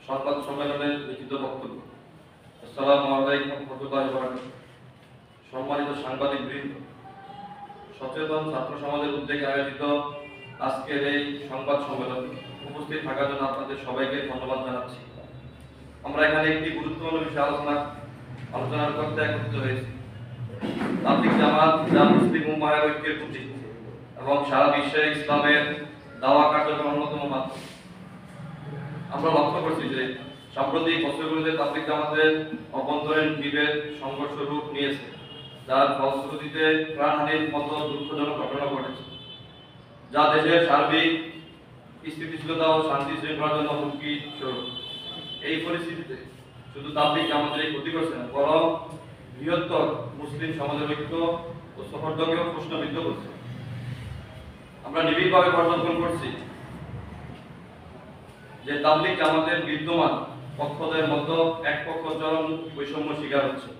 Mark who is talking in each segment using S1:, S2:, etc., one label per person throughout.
S1: সংবাদ সম্মেলনে লিখিত বক্তব্য। আসসালামু আলাইকুম ওয়া রাহমাতুল্লাহি ওয়া বারাকাতুহু। সম্মানিত সাংবাদিক বৃন্দ, সচেতন ছাত্র সমাজের উদ্যোগে আয়োজিত আজকের এই সংবাদ সম্মেলন উপস্থিত থাকার জন্য আপনাদের সবাইকে ধন্যবাদ জানাচ্ছি। আমরা এখানে একটি গুরুত্বপূর্ণ বিষয় আলোচনা করতে একত্রিত হয়েছি। তাবলীগ জামাত যা মুসলিম উম্মাহের ঐক্যের প্রতীক এবং সারা বিশ্বে ইসলামের দাওয়া কার্যক্রমের অন্যতম মাধ্যম। আমরা লক্ষ্য করছি যে সাম্প্রতিক বছরগুলোতে তাবলীগ জামাতের অভ্যন্তরীণ বিভেদ সংঘর্ষ রূপ নিয়েছে, যার ফলশ্রুতিতে প্রাণহানির মতো দুঃখজনক ঘটনা ঘটেছে, যা দেশের সার্বিক স্থিতিশীলতা ও শান্তি শৃঙ্খলার জন্য হুমকি স্বরূপ। এই পরিস্থিতিতে শুধু তাবলীগ জামাতেরই ক্ষতি করছে না, বরং বৃহত্তর মুসলিম সমাজের ঐক্য ও সৌহার্দ্যকেও প্রশ্নবিদ্ধ করছে। আমরা নিবিড়ভাবে পর্যবেক্ষণ করছি যে তাবলীগ জামাতের বিদ্যমান পক্ষদের মধ্যে এক পক্ষ চরম বৈষম্য শিকার হচ্ছে।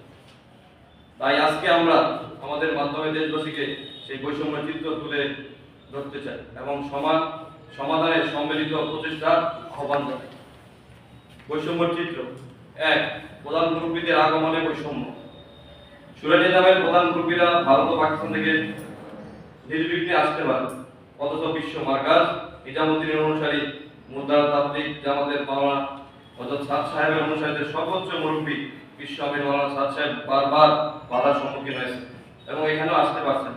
S1: তাই আজকে আমরা আমাদের মাধ্যমে দেশবাসীকে সেই বৈষম্যের চিত্র তুলে ধরতে চাই এবং সমাধানের সম্মিলিত প্রচেষ্টার আহ্বান জানাই। বৈষম্যের চিত্র এক, প্রধান মুরব্বীদের আগমনে বৈষম্য। সুরাই নিজামের প্রধান মুরব্বীরা ভারত ও পাকিস্তান থেকে নির্বিঘ্নে আসতে পারে, অথচ বিশ্ব মার্কাজ নিজামুদ্দিনের অনুসারী মুদার তাবলীগ জামাতের মাওলানা হযরত সাদ সাহেবের অনুসারীদের সর্বোচ্চ মুরব্বী বিশ্ব আমির মাওলানা সাদ সাহেব বারবার বাধার সম্মুখীন হয়েছে এবং এখানেও আসতে পারছেন।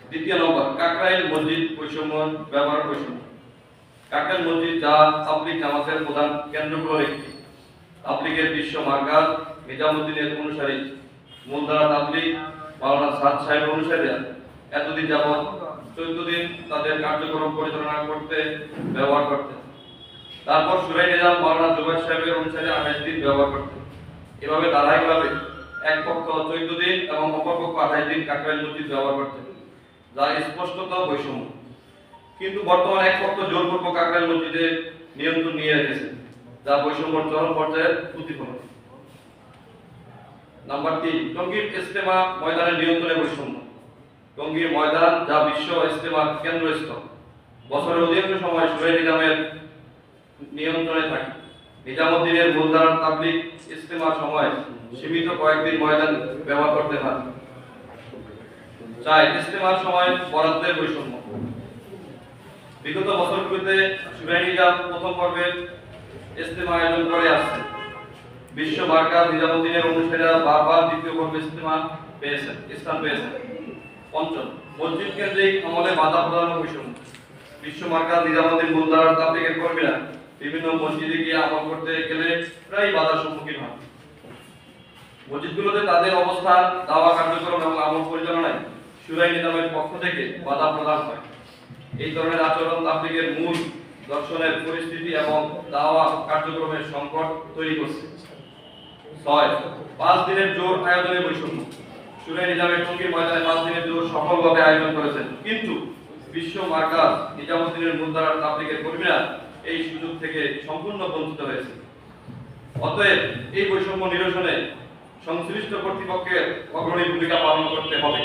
S1: দ্বিতীয় নম্বর, কাকরাইল মসজিদ বৈষম্য ব্যবহার বৈষম্য। কাকরাইল মসজিদ যা তাবলীগ জামাতের প্রধান কেন্দ্রগুলোর একটি, তাবলীগের বিশ্ব মার্কাজ নিজামুদ্দিনের অনুসারী মুদার তাবলীগ মাওলানা সাদ সাহেবের অনুসারীরা এতদিন যাবৎ 14 দিন তাদের কার্যক্রম পরিচালনা করতে ব্যবহার করতেন। তারপর সুরাই নিজাম মাওলানা জুবাইর সাহেবের অনুসারী 28 দিন ব্যবহার করতেন। এভাবে ধারাবাহিকভাবে এক পক্ষ 14 দিন এবং অপর পক্ষ 28 দিন কাকরাইল মসজিদ ব্যবহার করতেন, যা স্পষ্টত বৈষম্য। কিন্তু বর্তমানে এক পক্ষ জোরপূর্বক কাকরাইল মসজিদে নিয়ন্ত্রণ নিয়ে রেখেছে, যা বৈষম্যের চরম পর্যায়ের প্রতিফলন। নাম্বার 3, টঙ্গীর ইজতেমা ময়দানের নিয়ন্ত্রণে বৈষম্য। টঙ্গীর ময়দান যা বিশ্ব ইজতেমার কেন্দ্রস্থল, বছরের অধিকাংশ সময় সুরাই নিজামের নিয়ন্ত্রণে থাকে। নিজামুদ্দিনের মুলতান তাবলীগ ইজতেমার সময় সীমিত কয়েকদিন ময়দান ব্যবহার করতে পারে। 4, ইজতেমার সময় বরাদ্দের বৈষম্য। বিগত বছরগুলোতে সুরাই নিজাম প্রথম পর্বের ইজতেমা আয়োজন করে আসছে। বিশ্ব মার্কাজ নিজামুদ্দিনের অনুসারীরা বারবার দ্বিতীয় পর্বে স্থান পেয়েছেন। 5, মসজিদ কেন্দ্রিক আমলে বাধা প্রদান বৈষম্য। বিশ্ব মার্কাজ নিজামুদ্দিন মুলতান তাবলীগের কর্মীরা বিভিন্ন মসজিদে গিয়ে আমল করতে গেলে প্রায় বাধার সম্মুখীন হয়। মসজিদগুলোতে তাদের অবস্থান, দাওয়া কার্যক্রম এবং আমল পরিচালনায় সুরাই নিজামের পক্ষ থেকে বাধা প্রদান হয়। এই ধরনের আচরণ তাবলীগের মূল দর্শনের পরিস্থিতি এবং দাওয়া কার্যক্রমের সংকট তৈরি করছে। 6, 5 দিনের জোর আয়োজনে বৈষম্য। সুরাই নিজামের টঙ্গীর ময়দানে 5 দিনের জোর সফলভাবে আয়োজন করেছেন, কিন্তু বিশ্ব মার্কাজ নিজামুদ্দিনের মুলতান তাবলীগের কর্মীরা এই সুযোগ থেকে সম্পূর্ণ বঞ্চিত হয়েছে। অতএব এই বৈষম্য নিরসনে সংশ্লিষ্ট কর্তৃপক্ষের অগ্রণী ভূমিকা পালন করতে হবে।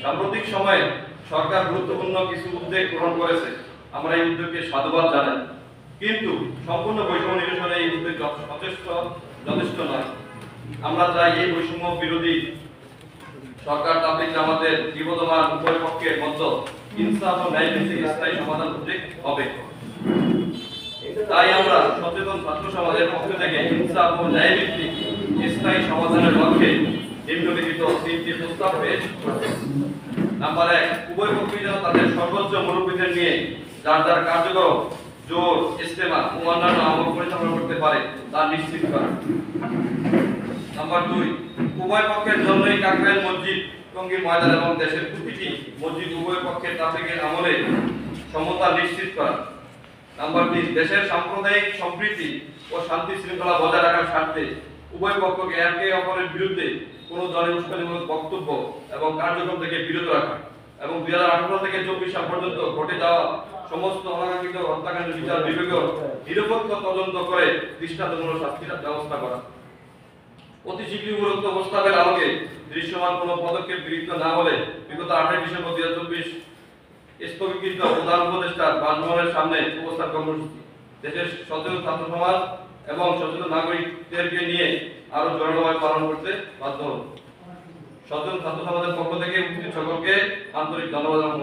S1: সাম্প্রতিক সময়ে সরকার গুরুত্বপূর্ণ কিছু উদ্যোগ গ্রহণ করেছে, আমরা এই উদ্যোগকে সাধুবাদ জানাই, কিন্তু সম্পূর্ণ বৈষম্য নিরসনে এই উদ্যোগ যথেষ্ট নয়। আমরা চাই এই বৈষম্য বিরোধী সরকার তাবলীগ জামাতের বিবদমান উভয় পক্ষের মধ্যে ইনসাফ ও ন্যায় ভিত্তিক স্থায়ী সমাধান হবে। তাই আমরা সচেতন ছাত্র সমাজের পক্ষ থেকে ইনসাফ ও ন্যায় ভিত্তিক স্থায়ী সমাধানের লক্ষ্যে নিম্নলিখিত 3টি প্রস্তাব পেশ করছি। নাম্বার 1, উভয় পক্ষই যেন তাদের সর্বোচ্চ মুরব্বীদের নিয়ে যার যার কার্যক্রম, জোর, ইজতেমা ও অন্যান্য আমল পরিচালনা করতে পারে তা নিশ্চিত করা। নাম্বার 2, উভয় পক্ষের জন্যই কাকরাইল মসজিদ, টঙ্গীর ময়দান এবং দেশের প্রতিটি মসজিদ উভয় পক্ষের তাবলীগের আমলে সমতা নিশ্চিত করা। নাম্বার 3, দেশের সাম্প্রদায়িক সম্প্রীতি ও শান্তি শৃঙ্খলা বজায় রাখার স্বার্থে উভয় পক্ষকে একে অপরের বিরুদ্ধে কোনো দলের উস্কানিমূলক বক্তব্য এবং কার্যক্রম থেকে বিরত রাখা এবং 2018 থেকে 24 সাল পর্যন্ত ঘটে যাওয়া সমস্ত অনাকাঙ্ক্ষিত হত্যাকাণ্ডের বিচার বিভাগীয় নিরপেক্ষ তদন্ত করে দৃষ্টান্তমূলক শাস্তির ব্যবস্থা করা। অতি শীঘ্রই উপরোক্ত প্রস্তাবের আলোকে দৃশ্যমান কোনো পদক্ষেপ গৃহীত না হলে বিগত 8 ডিসেম্বর 2024 স্থগিতকৃত প্রধান উপদেষ্টার বাসভবনের সামনে অবস্থান কর্মসূচি দেশের সচেতন ছাত্র সমাজ এবং সচেতন নাগরিকদেরকে নিয়ে আরো জোরালোভাবে পালন করতে বাধ্য হব। সচেতন ছাত্র সমাজের পক্ষ থেকে উপস্থিত সকলকে আন্তরিক ধন্যবাদ এবং